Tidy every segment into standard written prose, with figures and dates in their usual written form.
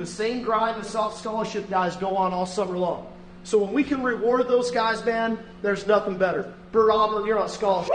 the same grind the soft scholarship guys go on all summer long. So when we can reward those guys, man, there's nothing better. Bert Auburn, you're on scholarship.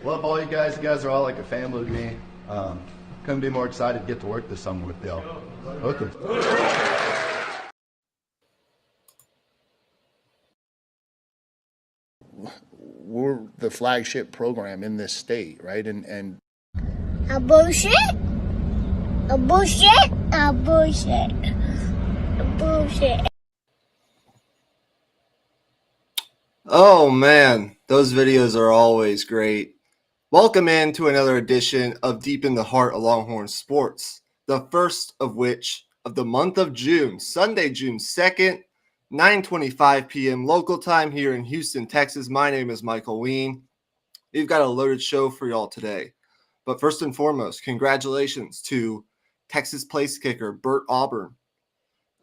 Love all you guys. You guys are all like a family to me. Couldn't be more excited to get to work this summer with y'all. Okay. We're the flagship program in this state, right? And a bullshit, a bullshit, a bullshit, a bullshit. Oh man, those videos are always great. Welcome in to another edition of Deep in the Heart of Longhorn Sports, the first of which of the month of June, Sunday, June 2nd, 9:25 p.m. local time here in Houston, Texas. My name is Michael Ween. We've got a loaded show for y'all today. But first and foremost, congratulations to Texas place kicker Bert Auburn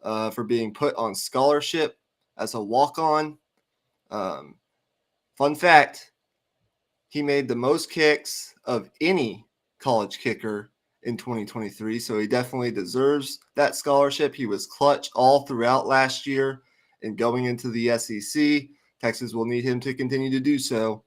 for being put on scholarship as a walk-on. Fun fact, he made the most kicks of any college kicker in 2023, so he definitely deserves that scholarship. He was clutch all throughout last year, and going into the SEC, Texas will need him to continue to do so,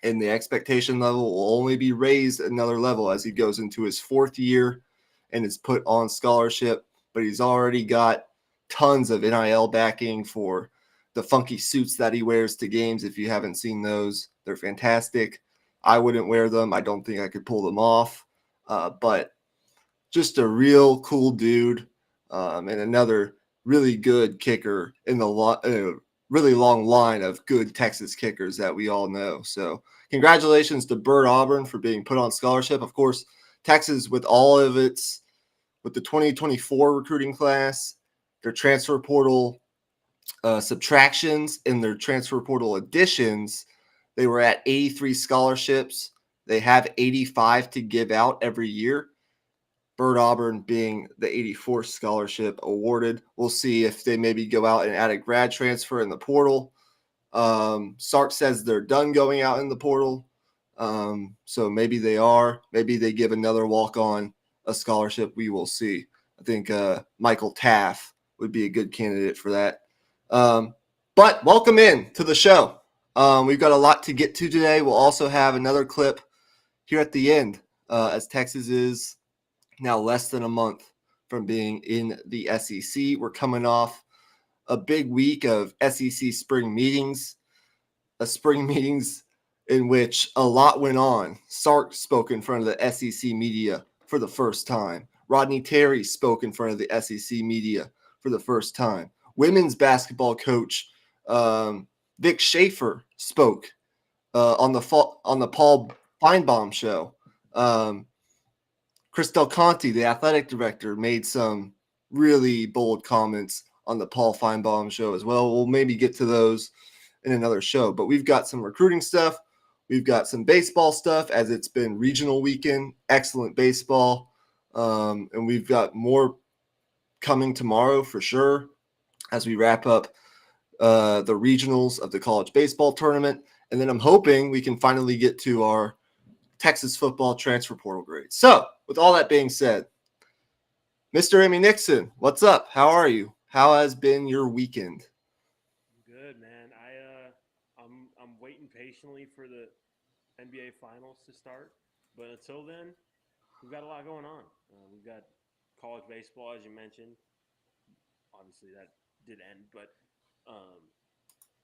and the expectation level will only be raised another level as he goes into his fourth year and is put on scholarship, but he's already got tons of NIL backing for the funky suits that he wears to games. If you haven't seen those, they're fantastic. I wouldn't wear them. I don't think I could pull them off. But just a real cool dude and another really good kicker in the really long line of good Texas kickers that we all know. So congratulations to Bert Auburn for being put on scholarship. Of course, Texas with the 2024 recruiting class, their transfer portal subtractions and their transfer portal additions, they were at 83 scholarships. They have 85 to give out every year. Bert Auburn being the 84th scholarship awarded. We'll see if they maybe go out and add a grad transfer in the portal. Sark says they're done going out in the portal. So maybe they are. Maybe they give another walk-on a scholarship. We will see. I think Michael Taff would be a good candidate for that. But welcome in to the show. We've got a lot to get to today. We'll also have another clip here at the end as Texas is now less than a month from being in the SEC. We're coming off a big week of SEC spring meetings, in which a lot went on. Sark spoke in front of the SEC media for the first time. Rodney Terry spoke in front of the SEC media for the first time. Women's basketball coach Vic Schaefer spoke on the Paul Feinbaum show. Chris Del Conte, the athletic director, made some really bold comments on the Paul Feinbaum show as well. We'll maybe get to those in another show, but we've got some recruiting stuff. We've got some baseball stuff as it's been regional weekend, excellent baseball. And we've got more coming tomorrow for sure as we wrap up the regionals of the college baseball tournament. And then I'm hoping we can finally get to our Texas football transfer portal grades. So with all that being said, Mr. Emmy Nixon, what's up? How are you? How has been your weekend? Good, man. I'm waiting patiently for the NBA finals to start, but until then, we've got a lot going on. We've got college baseball, as you mentioned. Obviously, that did end, but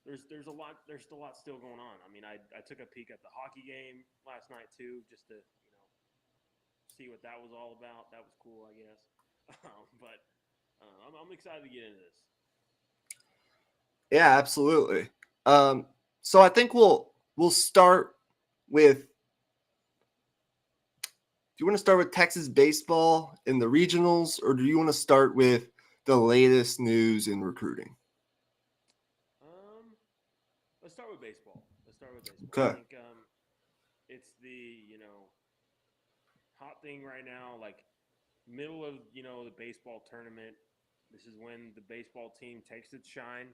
there's a lot. There's a lot still going on. I mean, I took a peek at the hockey game last night too, just to see what that was all about. That was cool, I guess. But I'm excited to get into this. Yeah, absolutely. So I think we'll start with. Do you want to start with Texas baseball in the regionals, or do you want to start with the latest news in recruiting? Let's start with baseball. Okay. I think it's the, hot thing right now, like middle of, the baseball tournament. This is when the baseball team takes its shine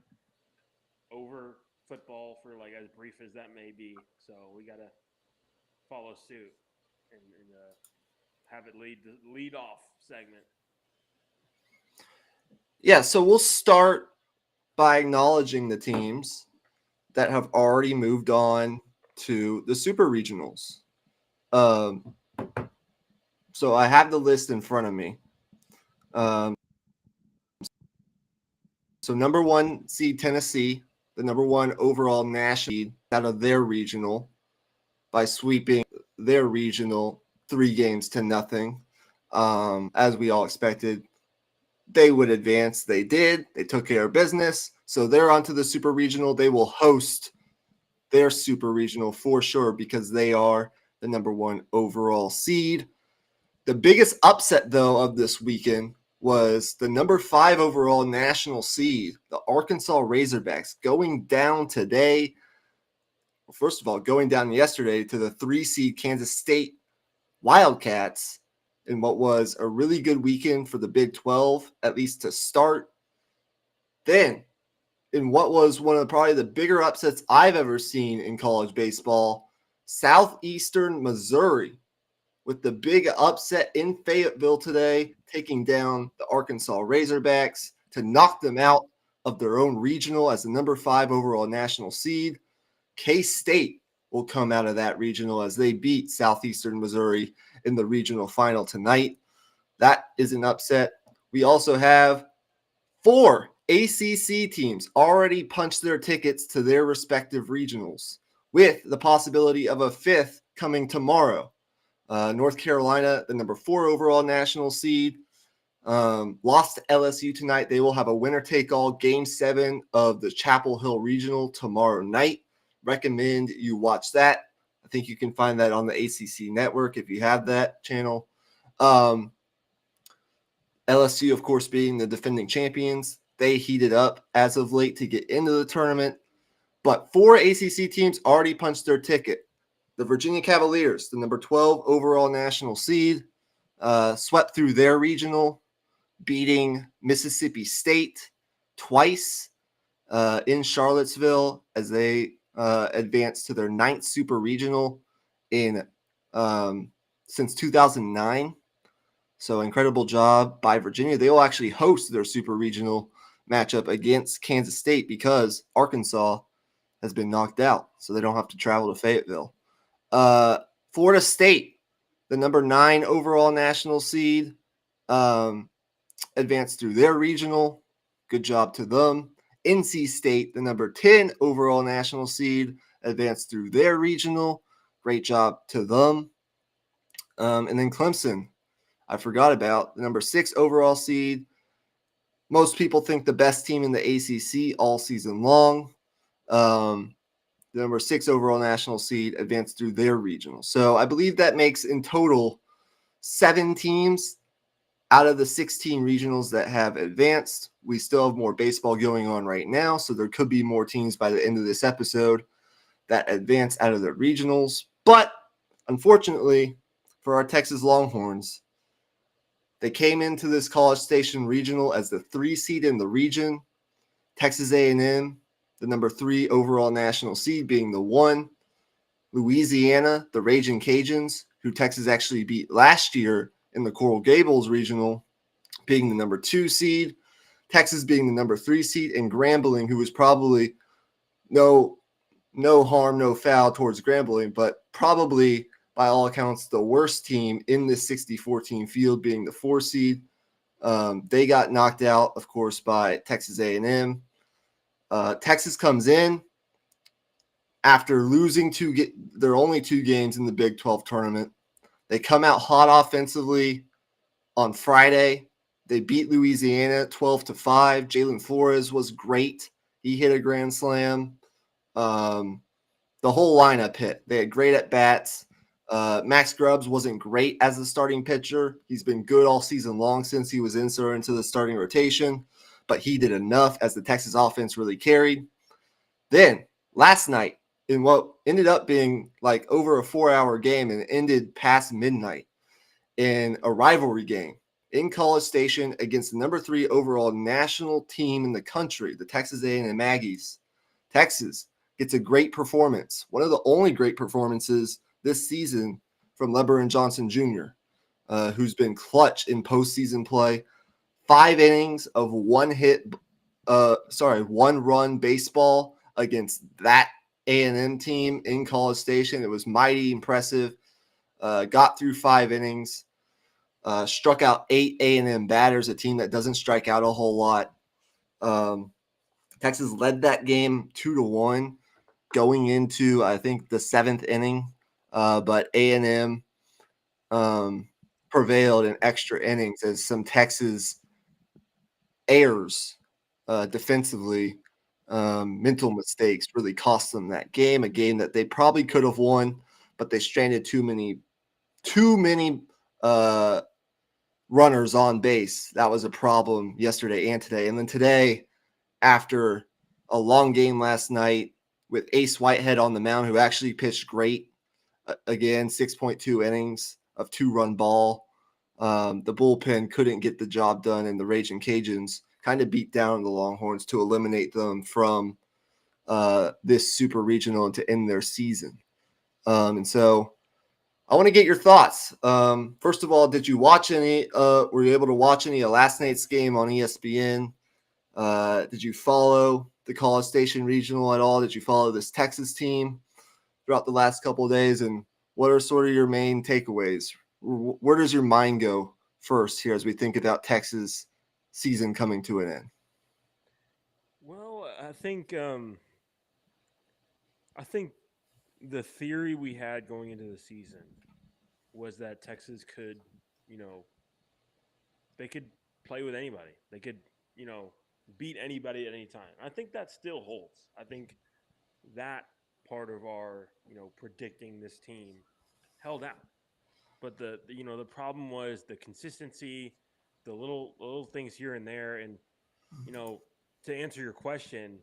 over football for like as brief as that may be. So we got to follow suit and have it lead off segment. Yeah, so we'll start by acknowledging the teams that have already moved on to the super regionals. So I have the list in front of me. So number 1 seed Tennessee, the number 1 overall national seed out of their regional by sweeping their regional 3-0. As we all expected, they would advance. They did. They took care of business. So they're onto the super regional. They will host their super regional for sure because they are the number 1 overall seed. The biggest upset, though, of this weekend was the number 5 overall national seed, the Arkansas Razorbacks, going down today. Well, first of all, going down yesterday to the 3 seed Kansas State Wildcats in what was a really good weekend for the Big 12, at least to start. Then, in what was one of probably the bigger upsets I've ever seen in college baseball, Southeastern Missouri with the big upset in Fayetteville today, taking down the Arkansas Razorbacks to knock them out of their own regional as the number 5 overall national seed. K-State will come out of that regional as they beat Southeastern Missouri in the regional final tonight. That is an upset. We also have 4 ACC teams already punched their tickets to their respective regionals, with the possibility of a 5th coming tomorrow. North Carolina, the number 4 overall national seed, lost to LSU tonight. They will have a winner-take-all Game 7 of the Chapel Hill Regional tomorrow night. Recommend you watch that. I think you can find that on the ACC network if you have that channel. LSU, of course, being the defending champions. They heated up as of late to get into the tournament. But 4 ACC teams already punched their ticket. The Virginia Cavaliers, the number 12 overall national seed, swept through their regional, beating Mississippi State twice in Charlottesville as they advanced to their 9th super regional in since 2009. So incredible job by Virginia. They will actually host their super regional matchup against Kansas State because Arkansas has been knocked out, so they don't have to travel to Fayetteville. Florida State, the number 9 overall national seed, advanced through their regional. Good job to them. NC State, the number 10 overall national seed, advanced through their regional. Great job to them. And then Clemson, I forgot about, the number 6 overall seed. Most people think the best team in the ACC all season long. The number 6 overall national seed advanced through their regional. So I believe that makes in total 7 teams out of the 16 regionals that have advanced. We still have more baseball going on right now, so there could be more teams by the end of this episode that advance out of their regionals. But unfortunately for our Texas Longhorns, they came into this College Station regional as the 3 seed in the region. Texas A&M, the number 3 overall national seed, being the 1. Louisiana, the Raging Cajuns, who Texas actually beat last year in the Coral Gables regional, being the number 2 seed. Texas being the number 3 seed, and Grambling, who was probably no harm, no foul towards Grambling, but probably by all accounts the worst team in this 64-team field, being the 4 seed. They got knocked out, of course, by Texas A&M. Texas comes in after losing their only 2 games in the Big 12 tournament. They come out hot offensively on Friday. They beat Louisiana 12-5. Jalen Flores was great. He hit a grand slam. The whole lineup hit. They had great at-bats. Max Grubbs wasn't great as a starting pitcher. He's been good all season long since he was inserted into the starting rotation, but he did enough as the Texas offense really carried. Then, last night, in what ended up being like over a 4-hour game and ended past midnight in a rivalry game in College Station against the number 3 overall national team in the country, the Texas A&M Aggies. Texas gets a great performance, one of the only great performances this season from LeBron Johnson Jr., who's been clutch in postseason play. 5 innings of one run baseball against that A&M team in College Station. It was mighty impressive. Got through 5 innings, struck out 8 A&M batters, a team that doesn't strike out a whole lot. Texas led that game 2-1 going into, I think, the 7th inning, but A&M prevailed in extra innings as some Texas errors defensively, mental mistakes really cost them that game, a game that they probably could have won, but they stranded too many runners on base. That was a problem yesterday and today. And then today, after a long game last night with Ace Whitehead on the mound, who actually pitched great, again, 6.2 innings of 2-run ball. The bullpen couldn't get the job done, and the Raging Cajuns kind of beat down the Longhorns to eliminate them from this super regional and to end their season. And so I want to get your thoughts. First of all, did you watch any? Were you able to watch any of last night's game on ESPN? Did you follow the College Station Regional at all? Did you follow this Texas team throughout the last couple of days? And what are sort of your main takeaways? Where does your mind go first here as we think about Texas season coming to an end? Well, I think the theory we had going into the season was that Texas could, they could play with anybody. They could, beat anybody at any time. I think that still holds. I think that part of our, predicting this team held out. But the problem was the consistency, the little things here and there. And, to answer your question,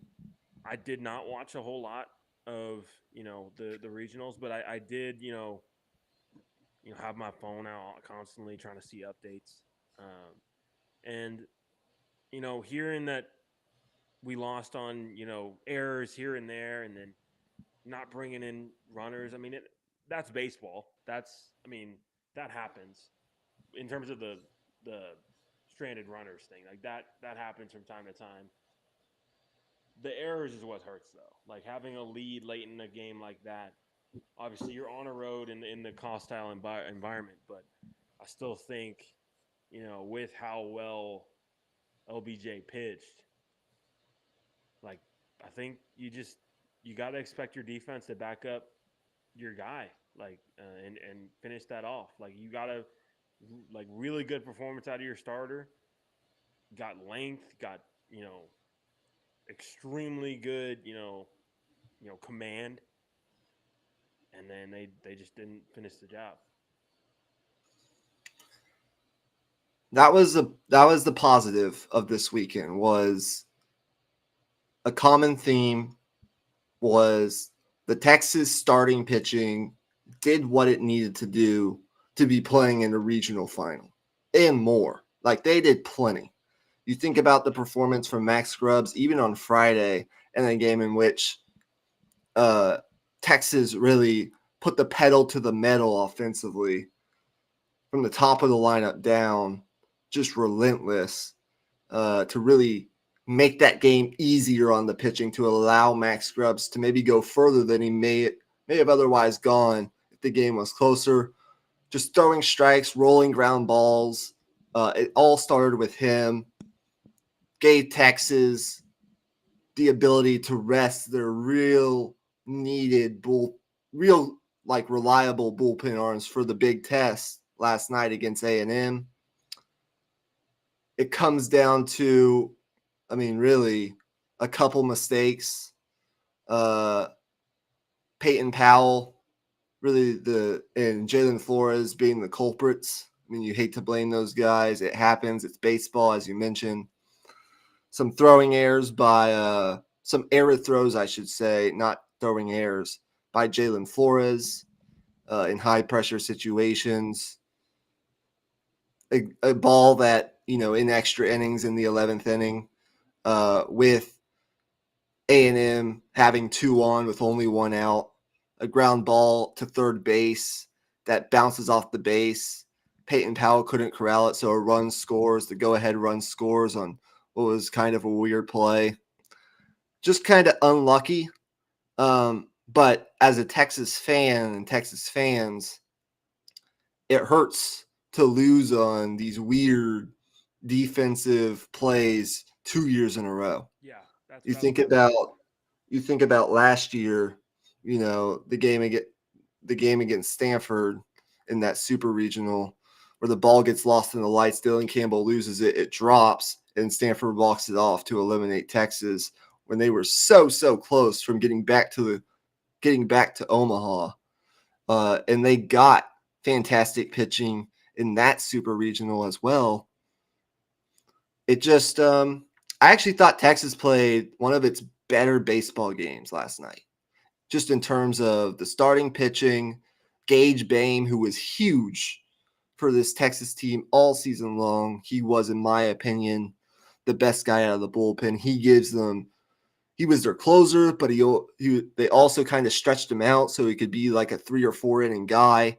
I did not watch a whole lot of, the regionals, but I did, have my phone out constantly trying to see updates. And, hearing that we lost on, errors here and there and then not bringing in runners. I mean, that's baseball. That happens in terms of the stranded runners thing. Like that happens from time to time. The errors is what hurts though. Like having a lead late in a game like that. Obviously, you're on a road in the hostile environment, but I still think, with how well LBJ pitched, like I think you got to expect your defense to back up your guy, like and finish that off. Like you got to really good performance out of your starter. Got length, got extremely good command, and then they just didn't finish the job. That was the positive of this weekend. Was a common theme was the Texas starting pitching did what it needed to do to be playing in a regional final and more. Like they did plenty. You think about the performance from Max Grubbs, even on Friday, in a game in which Texas really put the pedal to the metal offensively from the top of the lineup down, just relentless to really make that game easier on the pitching, to allow Max Grubbs to maybe go further than he may have otherwise gone if the game was closer. Just throwing strikes, rolling ground balls. It all started with him. Gave Texas the ability to rest their real needed reliable bullpen arms for the big test last night against A&M. It comes down to, really a couple mistakes. Peyton Powell, and Jalen Flores being the culprits. You hate to blame those guys. It happens. It's baseball, as you mentioned. Some throwing errors by some error throws, I should say, not throwing errors by Jalen Flores in high pressure situations. A ball that, in extra innings in the 11th inning, with A&M having 2 on with only 1 out, a ground ball to third base that bounces off the base. Peyton Powell couldn't corral it, so a run scores, the go-ahead run scores on what was kind of a weird play. Just kind of unlucky. But as a Texas fan and Texas fans, it hurts to lose on these weird defensive plays 2 years in a row. Yeah, that's You what I think was- about last year, the game against Stanford in that super regional where the ball gets lost in the lights. Dylan Campbell loses it, it drops, and Stanford walks it off to eliminate Texas when they were so close from getting back to Omaha. And they got fantastic pitching in that super regional as well. It just I actually thought Texas played one of its better baseball games last night, just in terms of the starting pitching. Gage Bame, who was huge for this Texas team all season long, he was, in my opinion, the best guy out of the bullpen. He was their closer, but they also kind of stretched him out so he could be like a 3 or 4 inning guy.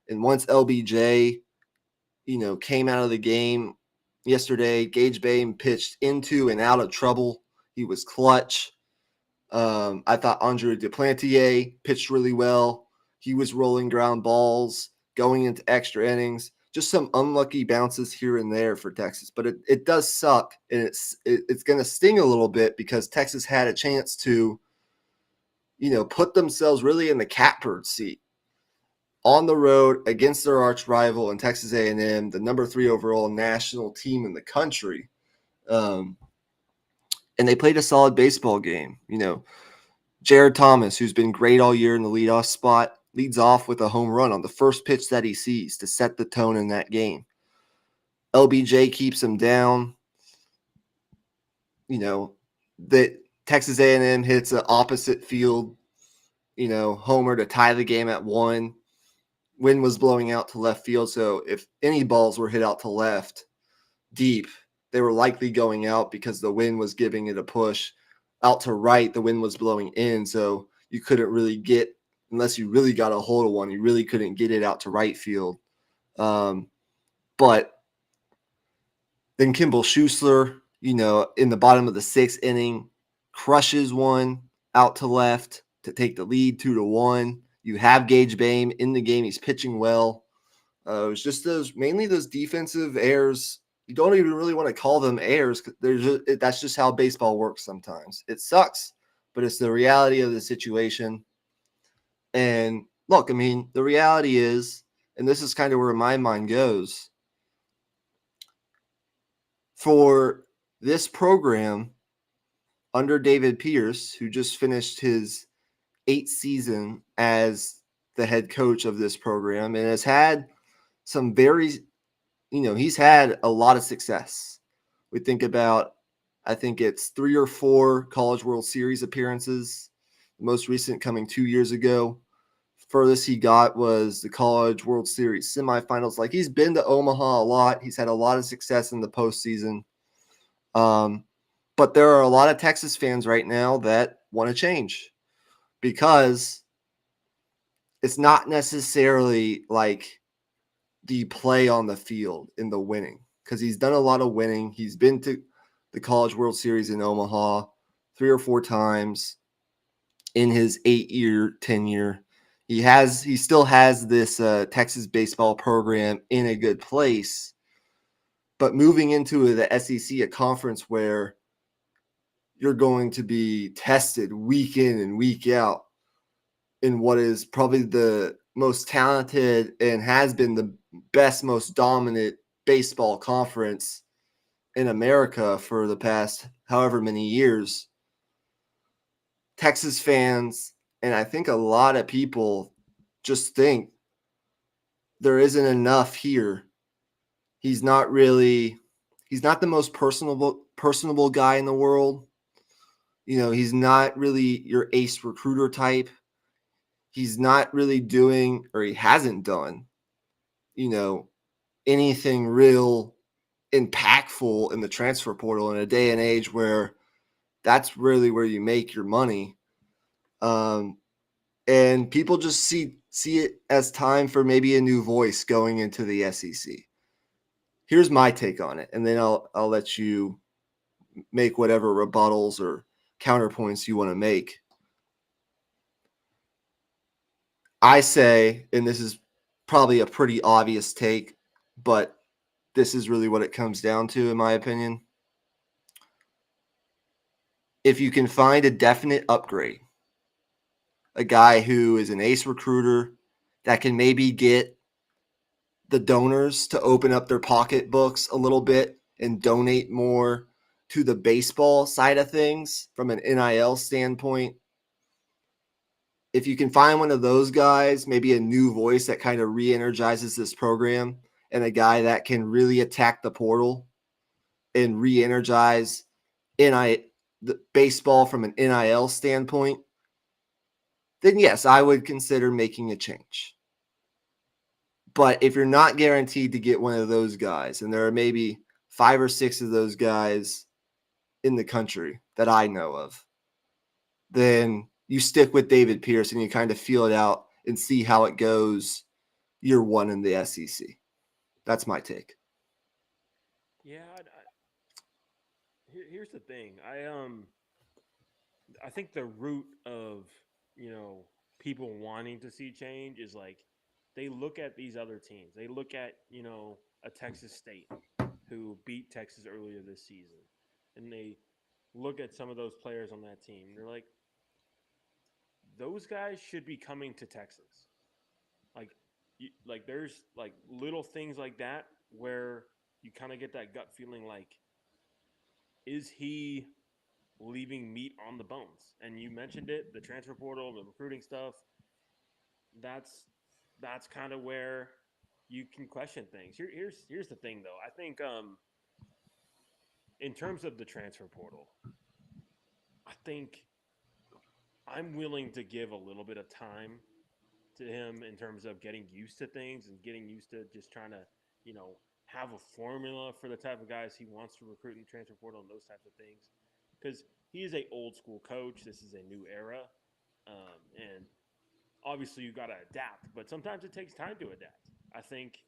And once LBJ, came out of the game yesterday, Gage Bame pitched into and out of trouble. He was clutch. I thought Andre Duplantier pitched really well. He was rolling ground balls, going into extra innings. Just some unlucky bounces here and there for Texas, but it does suck, and it's going to sting a little bit because Texas had a chance to, put themselves really in the catbird seat on the road against their arch rival in Texas A&M, the number 3 overall national team in the country, and they played a solid baseball game. Jared Thomas, who's been great all year in the leadoff spot, leads off with a home run on the first pitch that he sees to set the tone in that game. LBJ keeps him down. The Texas A&M hits an opposite field, homer to tie the game at 1. Wind was blowing out to left field, so if any balls were hit out to left deep, they were likely going out because the wind was giving it a push. Out to right, the wind was blowing in, so you couldn't really get, unless you really got a hold of one, you really couldn't get it out to right field. But then Kimball Schuessler, in the bottom of the 6th inning, crushes one out to left to take the lead 2-1. You have Gage Bame in the game. He's pitching well. It was just mainly those defensive errors. You don't even really want to call them errors. That's just how baseball works sometimes. It sucks, but it's the reality of the situation. And look, the reality is, and this is kind of where my mind goes, for this program under David Pierce, who just finished his 8th season as the head coach of this program and has had some he's had a lot of success. We think about, I think it's 3 or 4 College World Series appearances, the most recent coming 2 years ago. Furthest he got was the College World Series semifinals. Like, he's been to Omaha a lot. He's had a lot of success in the postseason. But there are a lot of Texas fans right now that want to change because it's not necessarily like the play on the field in the winning, because he's done a lot of winning. He's been to the College World Series in Omaha 3 or 4 times in his 8-year tenure. He still has this Texas baseball program in a good place, but moving into the SEC, a conference where you're going to be tested week in and week out in what is probably the most talented and has been the best, most dominant baseball conference in America for the past however many years. Texas fans, and I think a lot of people, just think there isn't enough here. He's not the most personable guy in the world. He's not really your ace recruiter type. He's not really doing, or he hasn't done, anything real impactful in the transfer portal in a day and age where that's really where you make your money. And people just see it as time for maybe a new voice going into the SEC. Here's my take on it, and then I'll let you make whatever rebuttals or counterpoints you want to make. I say, and this is probably a pretty obvious take, but this is really what it comes down to, in my opinion. If you can find a definite upgrade, a guy who is an ace recruiter that can maybe get the donors to open up their pocketbooks a little bit and donate more to the baseball side of things from an NIL standpoint. If you can find one of those guys, maybe a new voice that kind of re-energizes this program, and a guy that can really attack the portal and re-energize the baseball from an NIL standpoint, then yes, I would consider making a change. But if you're not guaranteed to get one of those guys, and there are maybe 5 or 6 of those guys in the country that I know of, then you stick with David Pierce and you kind of feel it out and see how it goes year one in the SEC. That's my take. Yeah, here's the thing. I think the root of people wanting to see change is like they look at these other teams. They look at a Texas State who beat Texas earlier this season, and they look at some of those players on that team. They're like, those guys should be coming to Texas. Like there's like little things like that where you kind of get that gut feeling like, is he leaving meat on the bones? And you mentioned it, the transfer portal, the recruiting stuff. That's kind of where you can question things. Here's the thing though. I think in terms of the transfer portal, I think I'm willing to give a little bit of time to him in terms of getting used to things and getting used to just trying to, have a formula for the type of guys he wants to recruit in the transfer portal and those types of things. Because he is a old school coach. This is a new era. And obviously you got to adapt, but sometimes it takes time to adapt. I think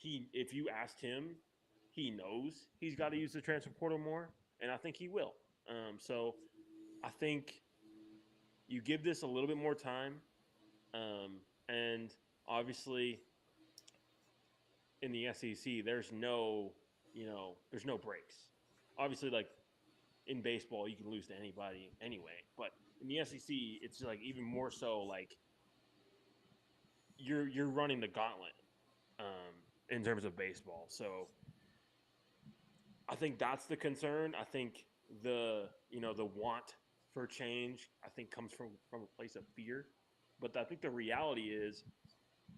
if you asked him, he knows he's got to use the transfer portal more, and I think he will. So I think you give this a little bit more time, and obviously in the SEC, there's no breaks. Obviously, like in baseball, you can lose to anybody anyway, but in the SEC, it's like even more so. Like you're running the gauntlet in terms of baseball. So I think that's the concern. I think the want for change, I think, comes from a place of fear. But I think the reality is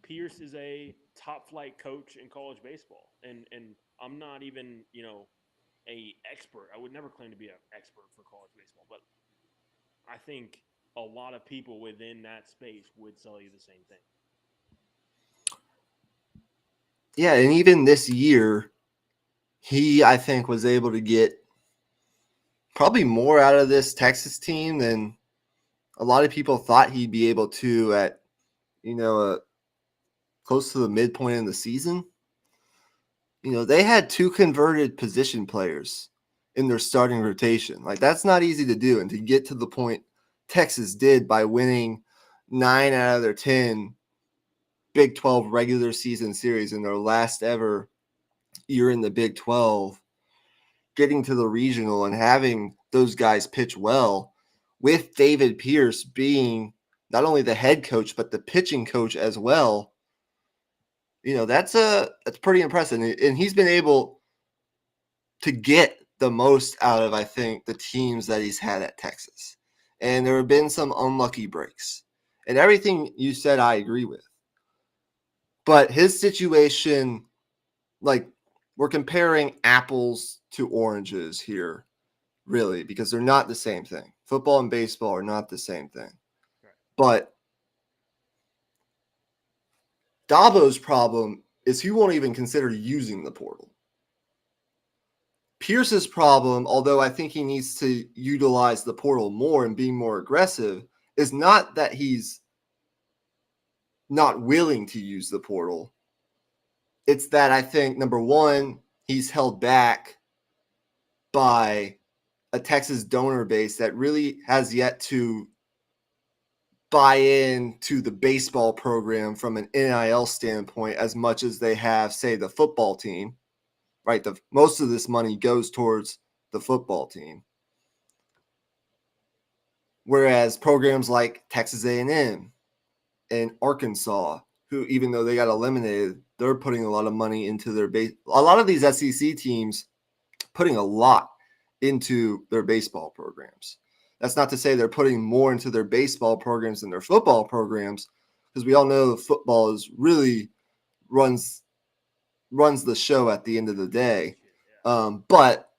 Pierce is a top flight coach in college baseball. And I'm not even, a expert. I would never claim to be an expert for college baseball, but I think a lot of people within that space would tell you the same thing. Yeah, and even this year, he, I think, was able to get probably more out of this Texas team than a lot of people thought he'd be able to at, close to the midpoint in the season. They had 2 converted position players in their starting rotation. Like, that's not easy to do. And to get to the point Texas did by winning 9 out of their 10 Big 12 regular season series in their last ever year in the Big 12, getting to the regional and having those guys pitch well, with David Pierce being not only the head coach, but the pitching coach as well. That's pretty impressive. And he's been able to get the most out of, I think, the teams that he's had at Texas. And there have been some unlucky breaks. And everything you said, I agree with. But his situation, like, we're comparing apples to oranges here really, because they're not the same thing. Football and baseball are not the same thing. Right. But Dabo's problem is he won't even consider using the portal. Pierce's problem, although I think he needs to utilize the portal more and be more aggressive, is not that he's not willing to use the portal. It's that I think, number one, he's held back by a Texas donor base that really has yet to buy into the baseball program from an NIL standpoint as much as they have, say, the football team, right? Most of this money goes towards the football team. Whereas programs like Texas A&M and Arkansas, who, even though they got eliminated, they're putting a lot of money into their base. A lot of these SEC teams putting a lot into their baseball programs. That's not to say they're putting more into their baseball programs than their football programs, because we all know football is really runs the show at the end of the day. But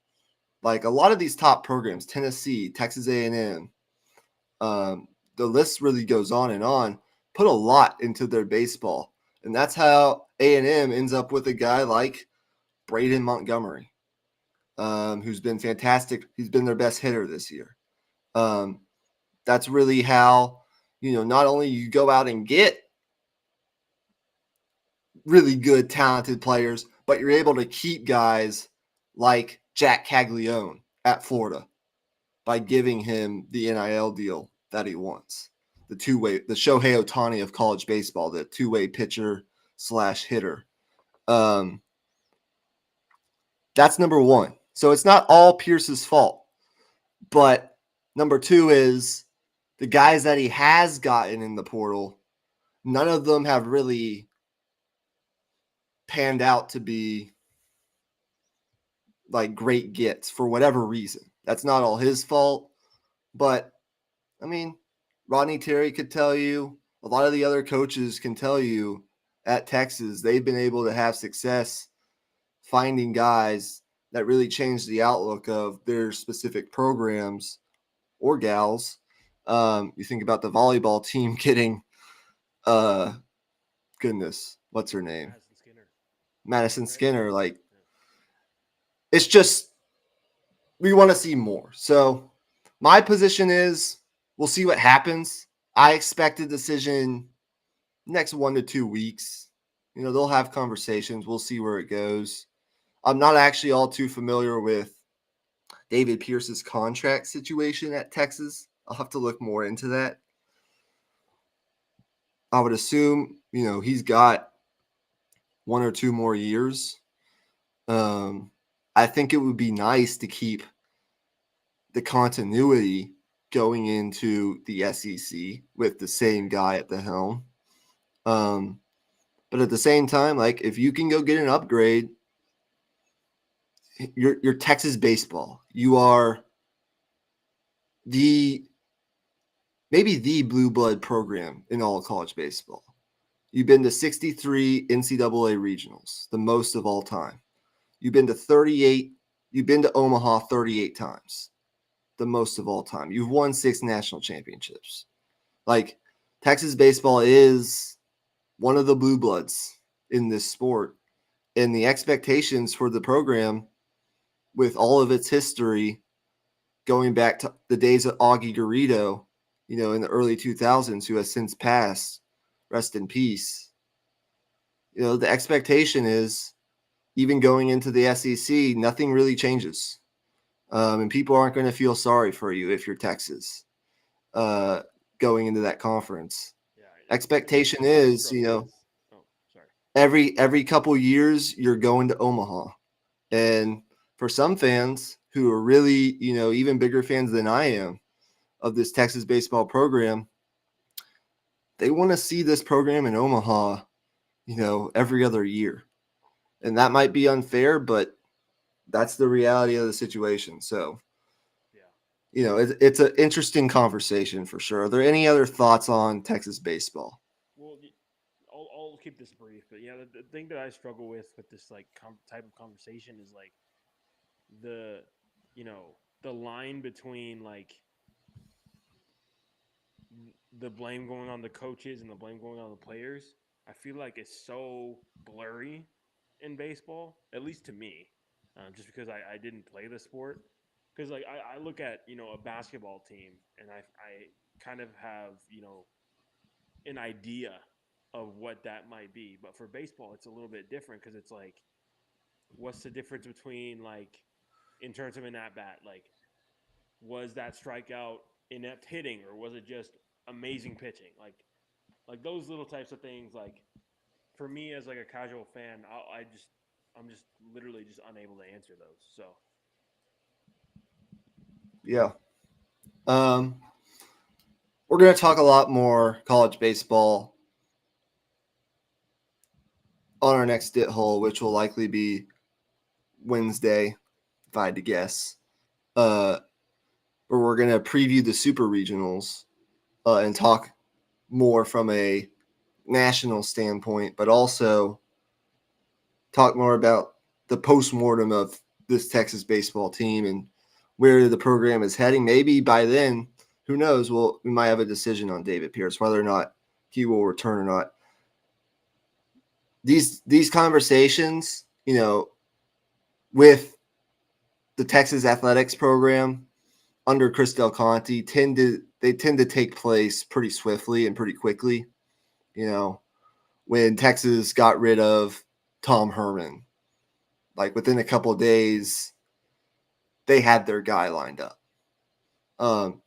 like a lot of these top programs, Tennessee, Texas A&M, the list really goes on, put a lot into their baseball. And that's how A&M ends up with a guy like Braden Montgomery, who's been fantastic. He's been their best hitter this year. That's really how, not only you go out and get really good, talented players, but you're able to keep guys like Jack Caglione at Florida by giving him the NIL deal that he wants. The Shohei Ohtani of college baseball, the two-way pitcher / hitter. That's number one. So it's not all Pierce's fault. But number two is the guys that he has gotten in the portal, none of them have really panned out to be like great gets for whatever reason. That's not all his fault. But, I mean, Rodney Terry could tell you, a lot of the other coaches can tell you at Texas, they've been able to have success finding guys that really change the outlook of their specific programs or gals. You think about the volleyball team getting, what's her name? Madison Skinner. Like, it's just, we want to see more. So my position is, we'll see what happens. I expect a decision next 1 to 2 weeks. They'll have conversations. We'll see where it goes. I'm not actually all too familiar with David Pierce's contract situation at Texas. I'll have to look more into that. I would assume, he's got 1 or 2 more years. I think it would be nice to keep the continuity going into the SEC with the same guy at the helm. But at the same time, like, if you can go get an upgrade, you're Texas baseball. You are maybe the blue blood program in all of college baseball. You've been to 63 NCAA regionals, the most of all time. You've been to 38. You've been to Omaha 38 times, the most of all time. You've won 6 national championships. Like, Texas baseball is one of the blue bloods in this sport. And the expectations for the program, with all of its history going back to the days of Augie Garrido, in the early 2000s, who has since passed, rest in peace. The expectation is, even going into the SEC, nothing really changes. And people aren't going to feel sorry for you if you're Texas going into that conference. Yeah, expectation is, every couple years you're going to Omaha. And for some fans who are really, even bigger fans than I am of this Texas baseball program, they want to see this program in Omaha, every other year. And that might be unfair, but that's the reality of the situation. So, it's an interesting conversation for sure. Are there any other thoughts on Texas baseball? Well, I'll keep this brief, but the thing that I struggle with this like type of conversation is like the the line between like the blame going on the coaches and the blame going on the players, I feel like it's so blurry in baseball, at least to me, just because I didn't play the sport. Because like I look at a basketball team and I kind of have an idea of what that might be, but for baseball it's a little bit different because it's like, what's the difference between like in terms of an at bat, like was that strikeout inept hitting or was it just amazing pitching, like those little types of things, like for me as like a casual fan, I'm just literally just unable to answer those. So Yeah. We're going to talk a lot more college baseball on our next Dit Hole, which will likely be Wednesday, if I had to guess. Where we're going to preview the super regionals and talk more from a national standpoint, but also talk more about the postmortem of this Texas baseball team and where the program is heading. Maybe by then, who knows? We might have a decision on David Pierce, whether or not he will return or not. These conversations, with the Texas athletics program under Chris Del Conte tend to take place pretty swiftly and pretty quickly. When Texas got rid of Tom Herman, like within a couple of days, they had their guy lined up.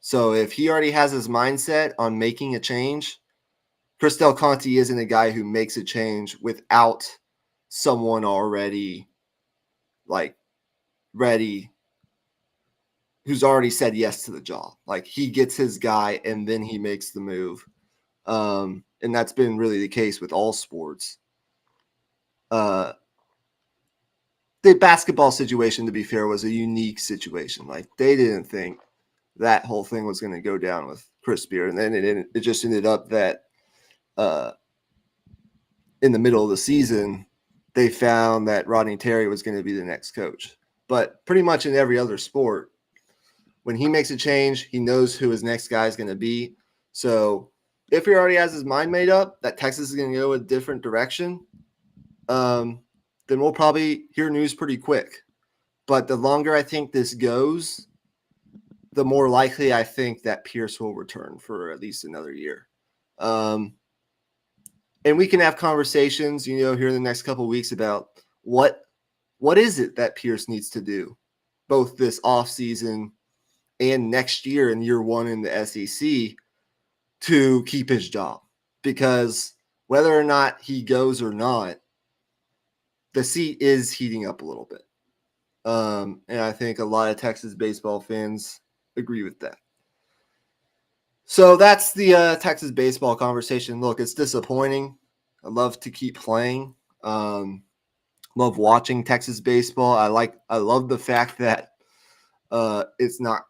So if he already has his mindset on making a change, Chris Del Conte isn't a guy who makes a change without someone already like ready, who's already said yes to the job. Like he gets his guy and then he makes the move. And that's been really the case with all sports. The basketball situation, to be fair, was a unique situation. Like they didn't think that whole thing was going to go down with Chris Beard. And then it just ended up that in the middle of the season, they found that Rodney Terry was going to be the next coach. But pretty much in every other sport, when he makes a change, he knows who his next guy is going to be. So if he already has his mind made up that Texas is going to go a different direction, then we'll probably hear news pretty quick. But the longer I think this goes, the more likely I think that Pierce will return for at least another year. And we can have conversations, here in the next couple of weeks about what is it that Pierce needs to do, both this offseason and next year in year one in the SEC to keep his job. Because whether or not he goes or not, the seat is heating up a little bit. And I think a lot of Texas baseball fans agree with that. So that's the Texas baseball conversation. Look, it's disappointing. I love to keep playing. Love watching Texas baseball. I love the fact that it's not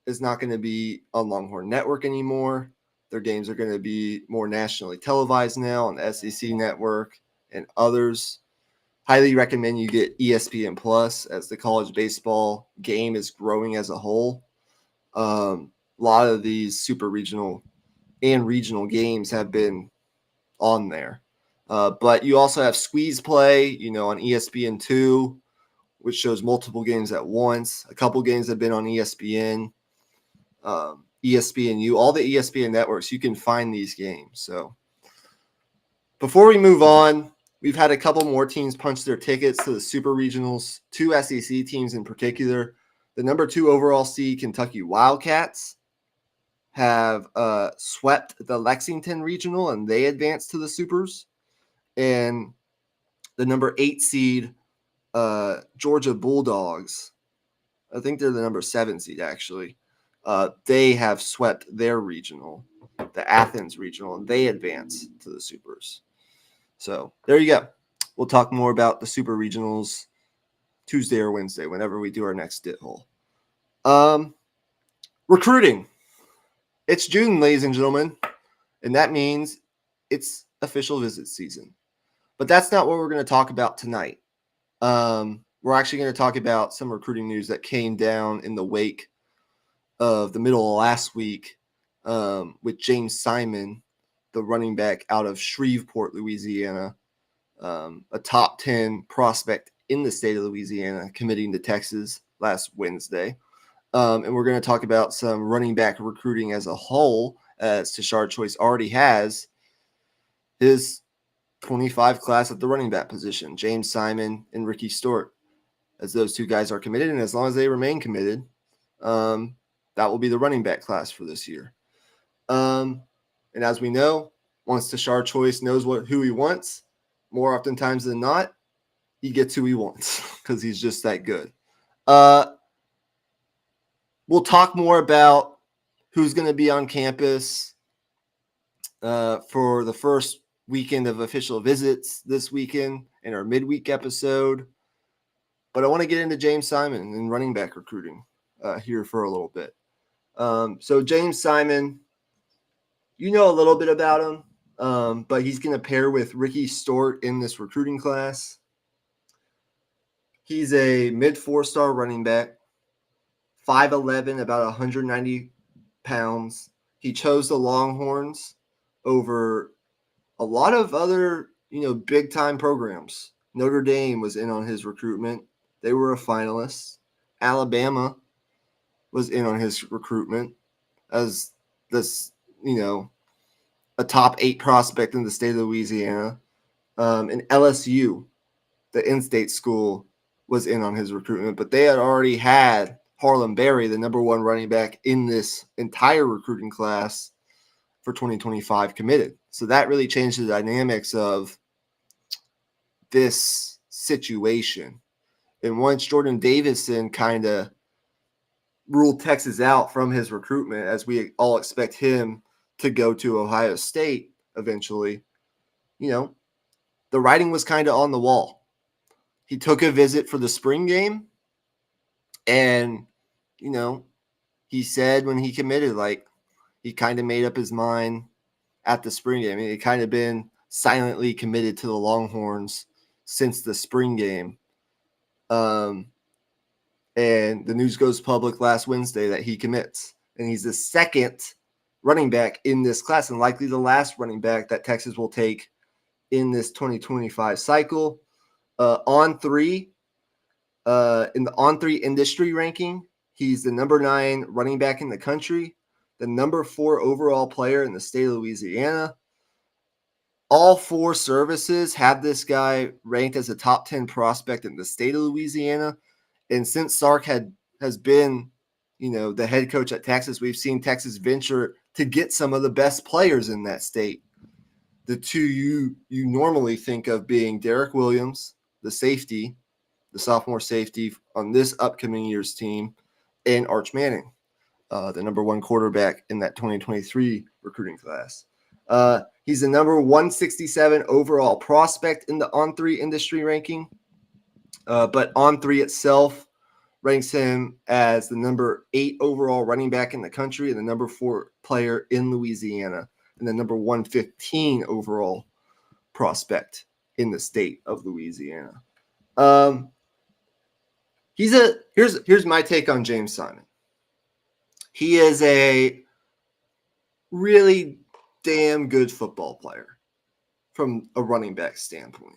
going to be on Longhorn Network anymore. Their games are going to be more nationally televised now on the SEC Network and others. Highly recommend you get ESPN Plus as the college baseball game is growing as a whole. A lot of these super regional and regional games have been on there. But you also have Squeeze Play, on ESPN2, which shows multiple games at once. A couple games have been on ESPN, ESPNU, all the ESPN networks. You can find these games. So before we move on, we've had a couple more teams punch their tickets to the super regionals, 2 SEC teams in particular. The number 2 overall seed Kentucky Wildcats have swept the Lexington regional, and they advanced to the supers. And the number 8 seed Georgia Bulldogs, I think they're the number 7 seed actually. They have swept their regional, the Athens regional, and they advance to the supers. So there you go. We'll talk more about the super regionals Tuesday or Wednesday, whenever we do our next Dit Hole. Recruiting. It's June, ladies and gentlemen, and that means it's official visit season. But that's not what we're going to talk about tonight. we're actually going to talk about some recruiting news that came down in the wake of the middle of last week with James Simon, the running back out of Shreveport, Louisiana, a top 10 prospect in the state of Louisiana, committing to Texas last Wednesday. And we're going to talk about some running back recruiting as a whole, as Tashard Choice already has his 25 class at the running back position, James Simon and Ricky Stewart, as those two guys are committed. And as long as they remain committed, that will be the running back class for this year. And as we know, once Tashard Choice knows who he wants, more oftentimes than not, he gets who he wants because he's just that good. We'll talk more about who's going to be on campus for the first weekend of official visits this weekend in our midweek episode. But I want to get into James Simon and running back recruiting here for a little bit. So James Simon, you know a little bit about him, but he's going to pair with Ricky Stewart in this recruiting class. He's a mid 4-star running back, 5'11", about 190 pounds. He chose the Longhorns over a lot of other, big-time programs. Notre Dame was in on his recruitment. They were a finalist. Alabama was in on his recruitment as this, a top 8 prospect in the state of Louisiana. And LSU, the in-state school, was in on his recruitment, but they had already had Harlem Berry, the number 1 running back in this entire recruiting class for 2025, committed. So that really changed the dynamics of this situation. And once Jordan Davison kind of ruled Texas out from his recruitment, as we all expect him to go to Ohio State eventually, the writing was kind of on the wall. He took a visit for the spring game, and, he said when he committed, he kind of made up his mind at the spring game. I mean, he kind of been silently committed to the Longhorns since the spring game. And the news goes public last Wednesday that he commits. And he's the second running back in this class and likely the last running back that Texas will take in this 2025 cycle. In the On3 industry ranking, he's the number 9 running back in the country, the number 4 overall player in the state of Louisiana. All 4 services have this guy ranked as a top 10 prospect in the state of Louisiana. And since Sark has been, the head coach at Texas, we've seen Texas venture to get some of the best players in that state. The two you normally think of being Derek Williams, the safety, the sophomore safety on this upcoming year's team, and Arch Manning, the number 1 quarterback in that 2023 recruiting class. He's the number 167 overall prospect in the On3 industry ranking, but On3 itself ranks him as the number 8 overall running back in the country and the number 4 player in Louisiana and the number 115 overall prospect in the state of Louisiana. Here's my take on James Simon. He is a really damn good football player from a running back standpoint.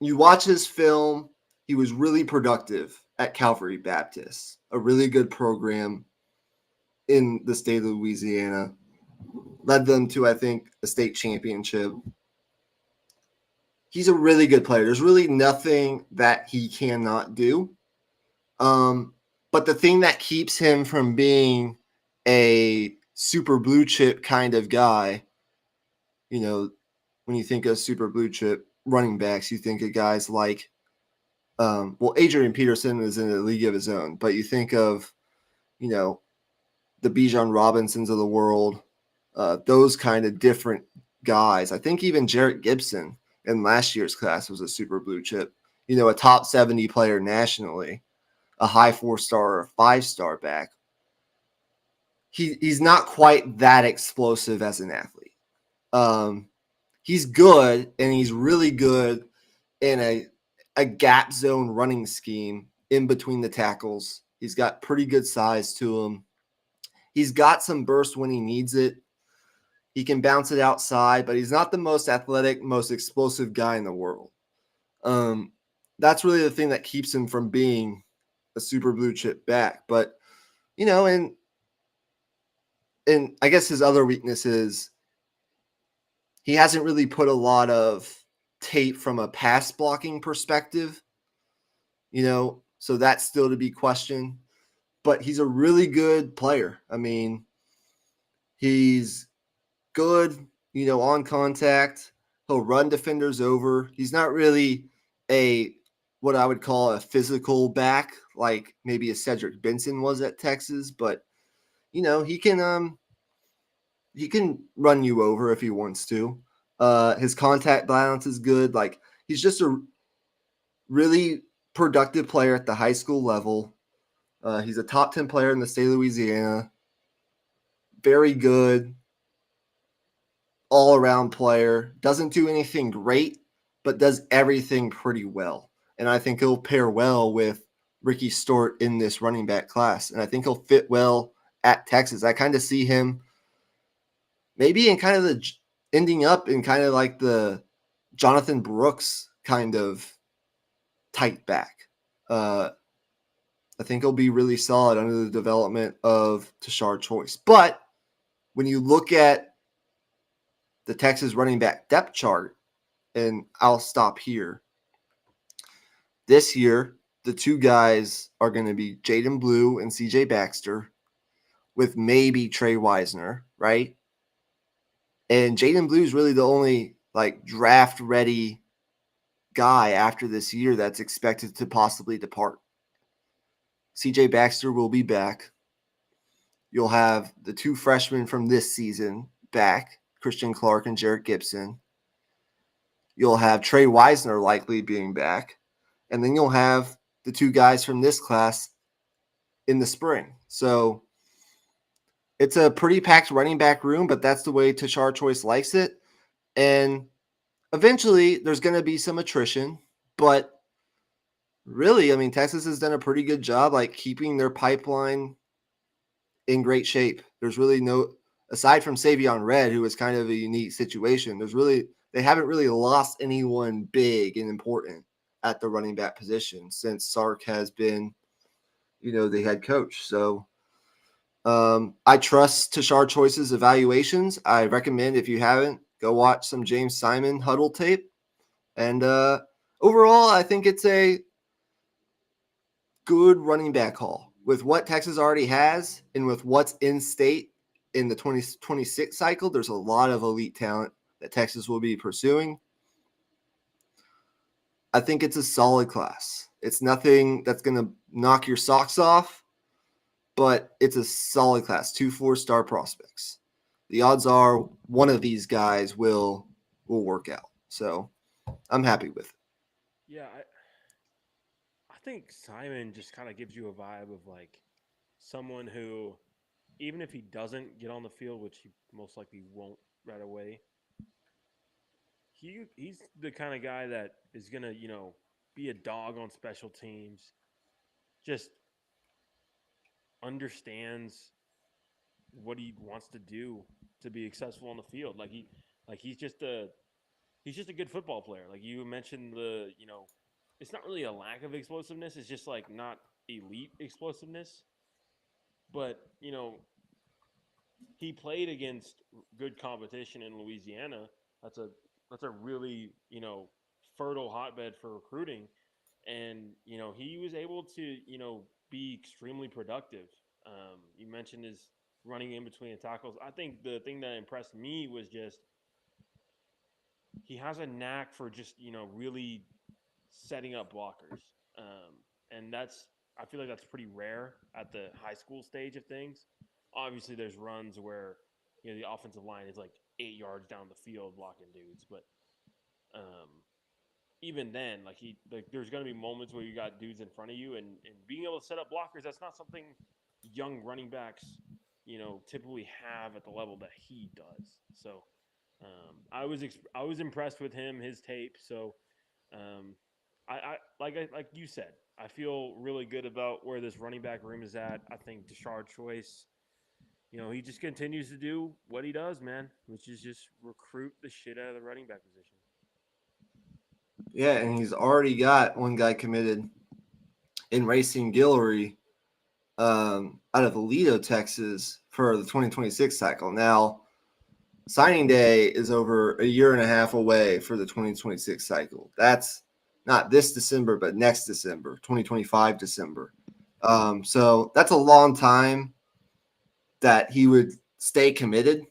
You watch his film, he was really productive at Calvary Baptist, a really good program in the state of Louisiana. Led them to, I think, a state championship. He's a really good player. There's really nothing that he cannot do. But the thing that keeps him from being a super blue chip kind of guy, when you think of super blue chip running backs, you think of guys like, Adrian Peterson is in a league of his own, but you think of, the Bijan Robinsons of the world, those kind of different guys. I think even Jarrett Gibson in last year's class was a super blue chip, a top 70 player nationally, a high 4-star or 5-star back. He's not quite that explosive as an athlete. He's good, and he's really good in a gap zone running scheme in between the tackles. He's got pretty good size to him. He's got some burst when he needs it. He can bounce it outside, but he's not the most athletic, most explosive guy in the world. That's really the thing that keeps him from being a super blue chip back. But, and I guess his other weakness is he hasn't really put a lot of tape from a pass blocking perspective, so that's still to be questioned. But he's a really good player. I mean, he's good, on contact. He'll run defenders over. He's not really what I would call a physical back, like maybe a Cedric Benson was at Texas, but he can run you over if he wants to. His contact balance is good. Like, he's just a really productive player at the high school level. He's a top 10 player in the state of Louisiana. Very good all-around player. Doesn't do anything great, but does everything pretty well. And I think he'll pair well with Ricky Stort in this running back class. And I think he'll fit well at Texas. I kind of see him maybe in kind of ending up in kind of like the Jonathan Brooks kind of tight back. I think he'll be really solid under the development of Tashard Choice. But when you look at the Texas running back depth chart, and I'll stop here. This year, the two guys are going to be Jaden Blue and CJ Baxter, with maybe Trey Wisner, right? And Jaden Blue is really the only draft ready guy after this year that's expected to possibly depart. CJ Baxter will be back. You'll have the two freshmen from this season back, Christian Clark and Jarrett Gibson. You'll have Trey Wisner likely being back. And then you'll have the two guys from this class in the spring. So it's a pretty packed running back room, but that's the way Tashard Choice likes it. And eventually there's going to be some attrition, but really, I mean, Texas has done a pretty good job keeping their pipeline in great shape. There's really aside from Savion Red, who was kind of a unique situation, they haven't really lost anyone big and important at the running back position since Sark has been, the head coach. So I trust Tashard Choice's evaluations. I recommend, if you haven't, go watch some James Simon huddle tape. And overall, I think it's a good running back haul with what Texas already has and with what's in state in the 2026 cycle. There's a lot of elite talent that Texas will be pursuing. I think it's a solid class. It's nothing that's going to knock your socks off, but it's a solid class, 2 4-star prospects. The odds are one of these guys will work out. So I'm happy with it. Yeah, I think Simon just kind of gives you a vibe of someone who, even if he doesn't get on the field, which he most likely won't right away, he's the kind of guy that is gonna, be a dog on special teams. Just understands what he wants to do to be successful on the field. He's just a good football player. Like you mentioned, it's not really a lack of explosiveness. It's just not elite explosiveness. But, he played against good competition in Louisiana. That's a really, fertile hotbed for recruiting. And, he was able to, be extremely productive. You mentioned his running in between the tackles. I think the thing that impressed me was just he has a knack for just, really setting up blockers. And I feel like that's pretty rare at the high school stage of things. Obviously, there's runs where, the offensive line is 8 yards down the field blocking dudes. But even then, there's going to be moments where you got dudes in front of you, and being able to set up blockers, that's not something young running backs, typically have at the level that he does. So I was impressed with him, his tape. So like you said, I feel really good about where this running back room is at. I think Tashard Choice, he just continues to do what he does, man, which is just recruit the shit out of the running back position. Yeah, and he's already got one guy committed in Racing Guillory out of Aledo, Texas for the 2026 cycle. Now, signing day is over a year and a half away for the 2026 cycle. That's not this December, but next December, 2025 December. So that's a long time that he would stay committed.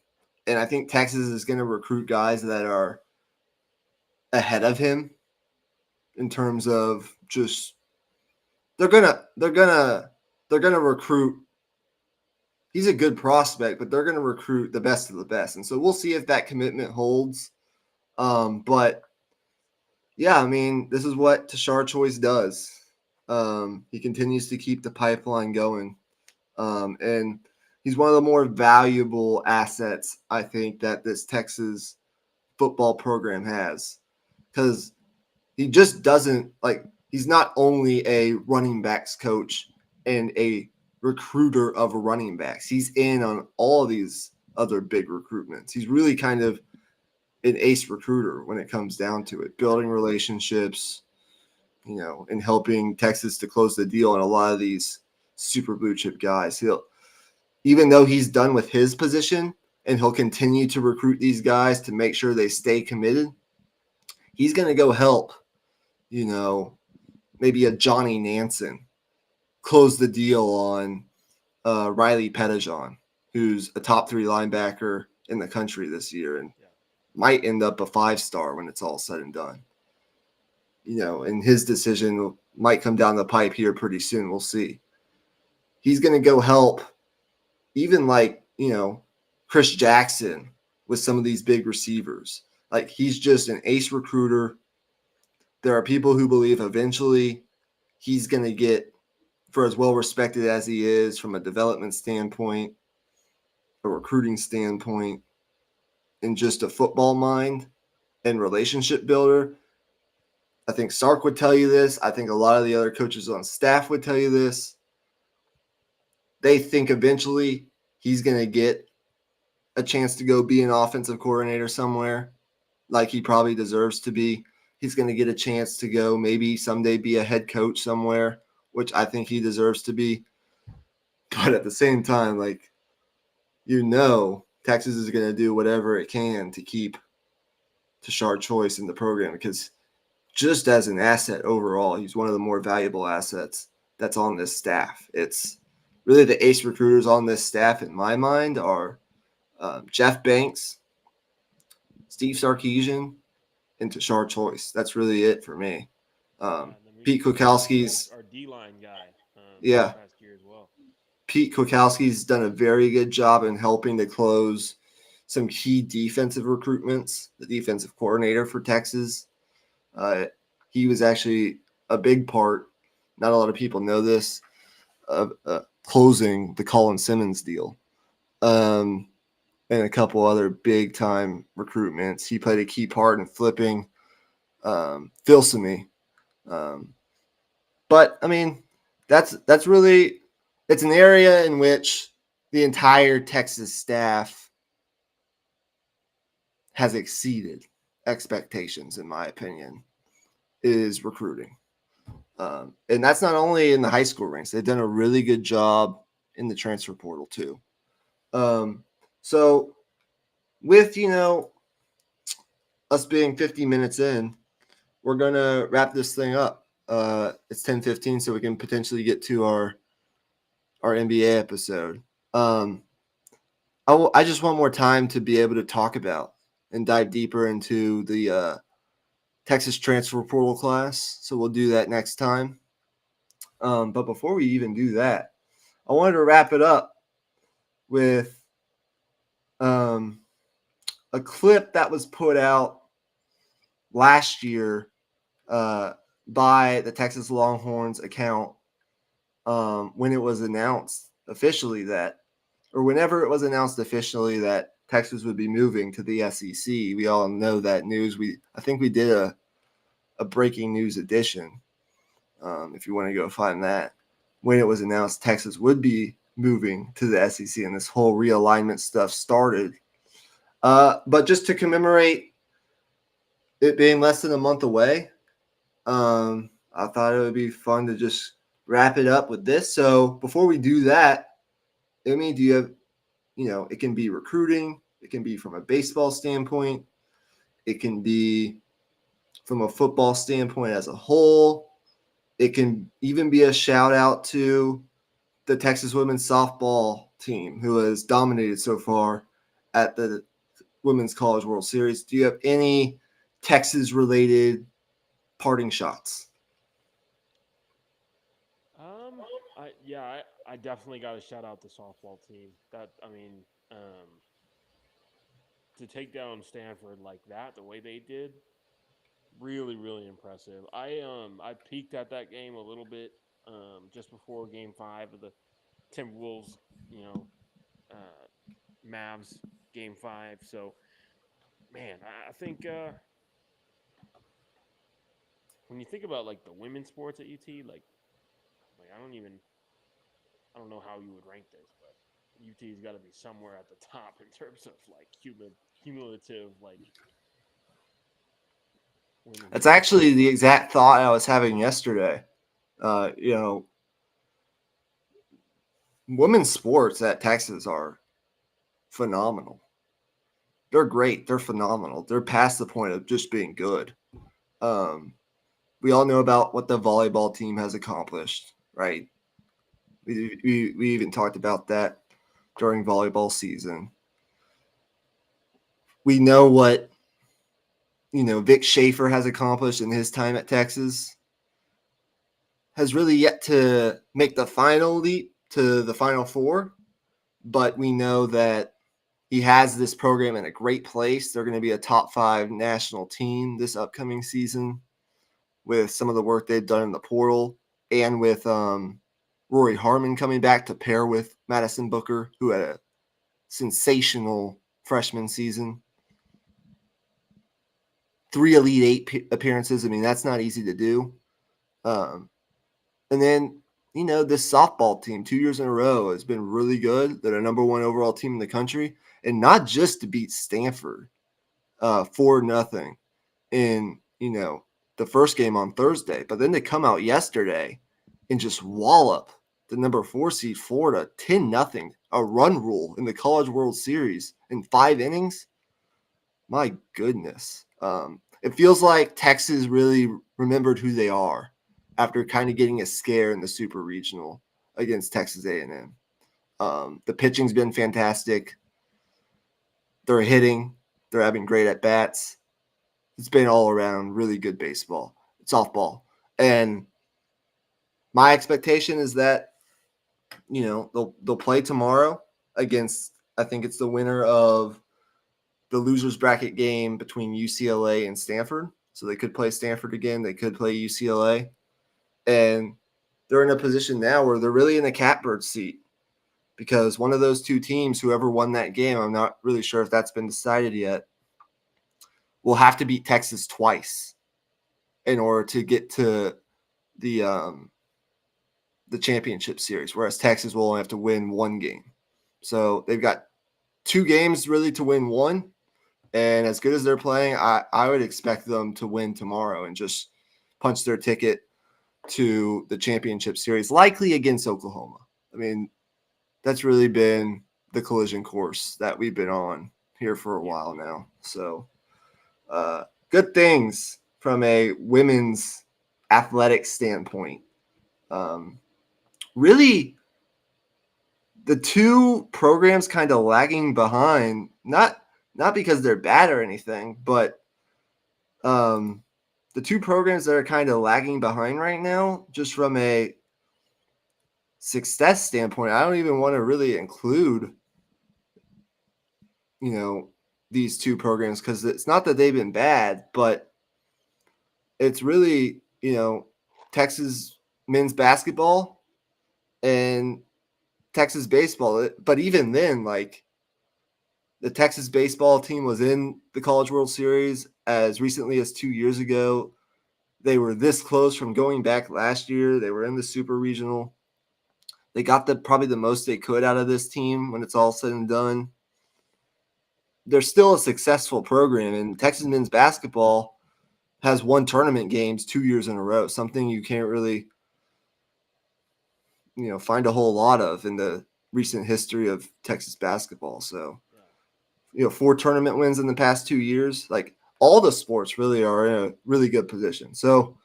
And I think Texas is going to recruit guys that are ahead of him in terms of just they're gonna recruit. He's a good prospect, but they're gonna recruit the best of the best, and so we'll see if that commitment holds. But yeah, I mean, this is what Tashard Choice does. He continues to keep the pipeline going, and he's one of the more valuable assets I think that this Texas football program has, because he just doesn't he's not only a running backs coach and a recruiter of running backs. He's in on all of these other big recruitments. He's really kind of an ace recruiter when it comes down to it, building relationships, and helping Texas to close the deal on a lot of these super blue chip guys. Even though he's done with his position and he'll continue to recruit these guys to make sure they stay committed, he's going to go help, maybe a Johnny Nansen close the deal on Riley Pettijohn, who's a top 3 linebacker in the country this year and might end up a 5-star when it's all said and done. And his decision might come down the pipe here pretty soon. We'll see. He's going to go help even Chris Jackson with some of these big receivers. He's just an ace recruiter. There are people who believe eventually he's going to get, for as well respected as he is from a development standpoint, a recruiting standpoint, and just a football mind and relationship builder. I think Sark would tell you this. I think a lot of the other coaches on staff would tell you this. They think eventually he's going to get a chance to go be an offensive coordinator somewhere, like he probably deserves to be. He's going to get a chance to go maybe someday be a head coach somewhere, which I think he deserves to be. But at the same time, Texas is going to do whatever it can to keep Tashard Choice in the program, because just as an asset overall, he's one of the more valuable assets that's on this staff. It's really the ace recruiters on this staff, in my mind, are Jeff Banks, Steve Sarkisian, and Tashard Choice. That's really it for me. Pete Kwiatkowski's our D-line guy. Last year as well. Pete Kwiatkowski's done a very good job in helping to close some key defensive recruitments. The defensive coordinator for Texas, he was actually a big part. Not a lot of people know this, of closing the Colin Simmons deal, and a couple other big time recruitments. He played a key part in flipping Filsaime. But I mean, that's really, it's an area in which the entire Texas staff has exceeded expectations, in my opinion, is recruiting. And that's not only in the high school ranks. They've done a really good job in the transfer portal too. So with, us being 50 minutes in, we're going to wrap this thing up. It's 10:15, so we can potentially get to our NBA episode. I just want more time to be able to talk about and dive deeper into the Texas transfer portal class. So we'll do that next time. But before we even do that, I wanted to wrap it up with a clip that was put out last year by the Texas Longhorns account when it was announced officially that, or whenever it was announced officially that Texas would be moving to the SEC. We all know that news. I think we did a breaking news edition, if you want to go find that, when it was announced Texas would be moving to the SEC and this whole realignment stuff started. But just to commemorate it being less than a month away, I thought it would be fun to just wrap it up with this. So before we do that, I mean, do you have, it can be recruiting, it can be from a baseball standpoint, it can be from a football standpoint as a whole. It can even be a shout out to the Texas women's softball team who has dominated so far at the Women's College World Series. Do you have any Texas related parting shots? I definitely got to shout out the softball team. To take down Stanford like that, the way they did, really, really impressive. I peeked at that game a little bit just before Game 5 of the Timberwolves, Mavs Game 5. So, man, I think when you think about like the women's sports at UT, like I don't know how you would rank this, but UT's got to be somewhere at the top in terms of like cumulative like. That's actually the exact thought I was having yesterday. Women's sports at Texas are phenomenal. They're great. They're phenomenal. They're past the point of just being good. We all know about what the volleyball team has accomplished, right? We even talked about that during volleyball season. We know what Vic Schaefer has accomplished in his time at Texas. Has really yet to make the final leap to the Final Four, but we know that he has this program in a great place. They're going to be a top 5 national team this upcoming season with some of the work they've done in the portal and with Rory Harmon coming back to pair with Madison Booker, who had a sensational freshman season. 3 Elite 8 appearances. I mean, that's not easy to do. And then, this softball team 2 years in a row has been really good. They're the number 1 overall team in the country. And not just to beat Stanford 4-0 in, the first game on Thursday, but then to come out yesterday and just wallop the number 4 seed Florida 10-0, a run rule in the College World Series in 5 innings. My goodness. It feels like Texas really remembered who they are after kind of getting a scare in the Super Regional against Texas A&M. The pitching's been fantastic. They're hitting. They're having great at-bats. It's been all around really good softball. And my expectation is that, they'll play tomorrow against, I think it's the winner of the losers bracket game between UCLA and Stanford. So they could play Stanford again. They could play UCLA. And they're in a position now where they're really in a catbird seat because one of those 2 teams, whoever won that game, I'm not really sure if that's been decided yet, will have to beat Texas twice in order to get to the championship series, whereas Texas will only have to win 1 game. So they've got 2 games really to win 1. And as good as they're playing, I would expect them to win tomorrow and just punch their ticket to the championship series, likely against Oklahoma. I mean, that's really been the collision course that we've been on here for a while now. So good things from a women's athletic standpoint. Really, the 2 programs kind of lagging behind, not because they're bad or anything, but the 2 programs that are kind of lagging behind right now, just from a success standpoint, I don't even want to really include, these 2 programs because it's not that they've been bad, but it's really, Texas men's basketball and Texas baseball. But even then, like, the Texas baseball team was in the College World Series as recently as 2 years ago. they were this close from going back last year. They were in the super regional. They got probably the most they could out of this team when it's all said and done. They're still a successful program, and Texas men's basketball has won tournament games 2 years in a row, something you can't really, find a whole lot of in the recent history of Texas basketball. So, 4 tournament wins in the past 2 years. Like, all the sports really are in a really good position. So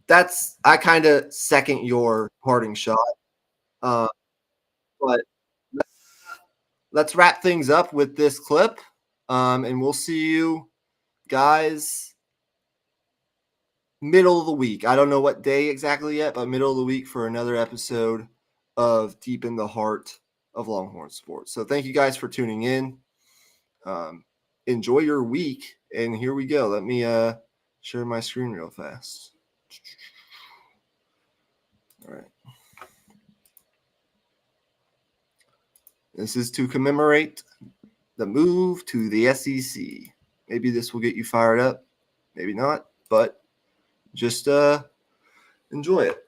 I kind of second your parting shot. But let's wrap things up with this clip. And we'll see you guys middle of the week. I don't know what day exactly yet, but middle of the week for another episode of Deep in the Heart of Longhorn Sports. So thank you guys for tuning in. Enjoy your week. And here we go. Let me share my screen real fast. All right. This is to commemorate the move to the SEC. Maybe this will get you fired up. Maybe not, but just enjoy it.